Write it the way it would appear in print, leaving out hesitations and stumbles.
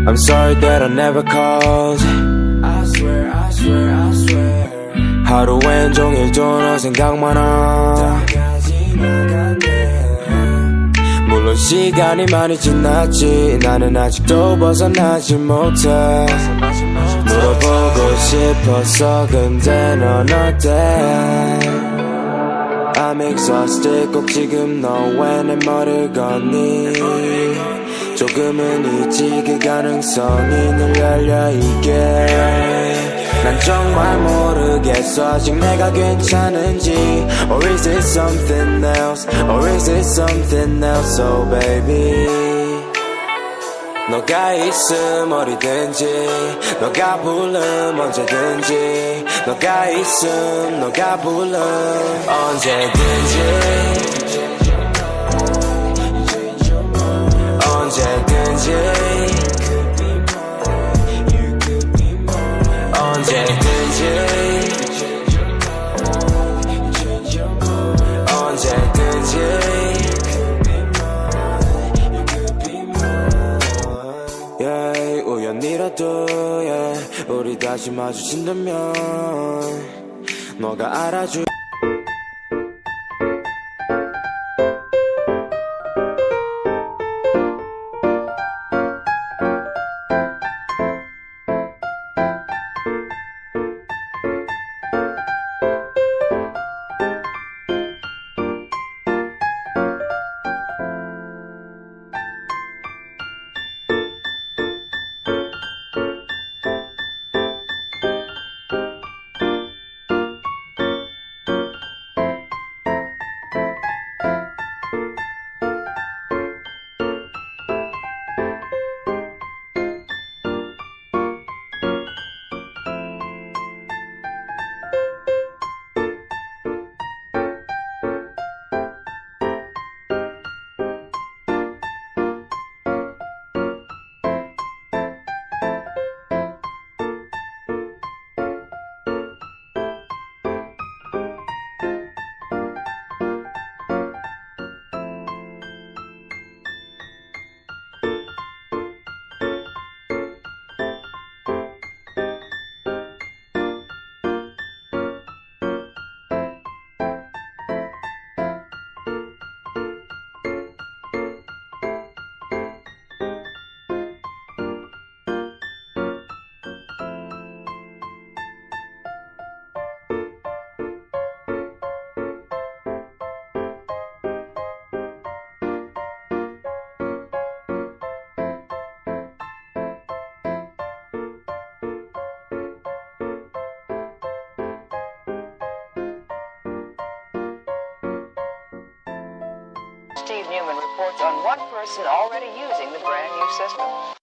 I'm sorry that I never called. I swear, I swear, I swear. 하루 왼종일 좋은 너 생각만 하. 물론 시간이 많이 지났지. 나는 아직도 벗어나지 못해. 물어보고 싶었어. 근데 넌 어때? I'm exhausted. 꼭 지금 너 왜 내 머리를 걷니? 조금은 있지 그 가능성이 늘 열려있게. 난 정말 모르겠어 아직 내가 괜찮은지. Or is it something else? Or is it something else? Oh baby, 너가 있음 어디든지, 너가 부름 언제든지, 너가 있음 너가 부름 언제든지, 언제든지. 조금이라도 yeah, 우리 다시 마주친다면 너가 알아줄 Steve Newman reports on one person already using the brand new system.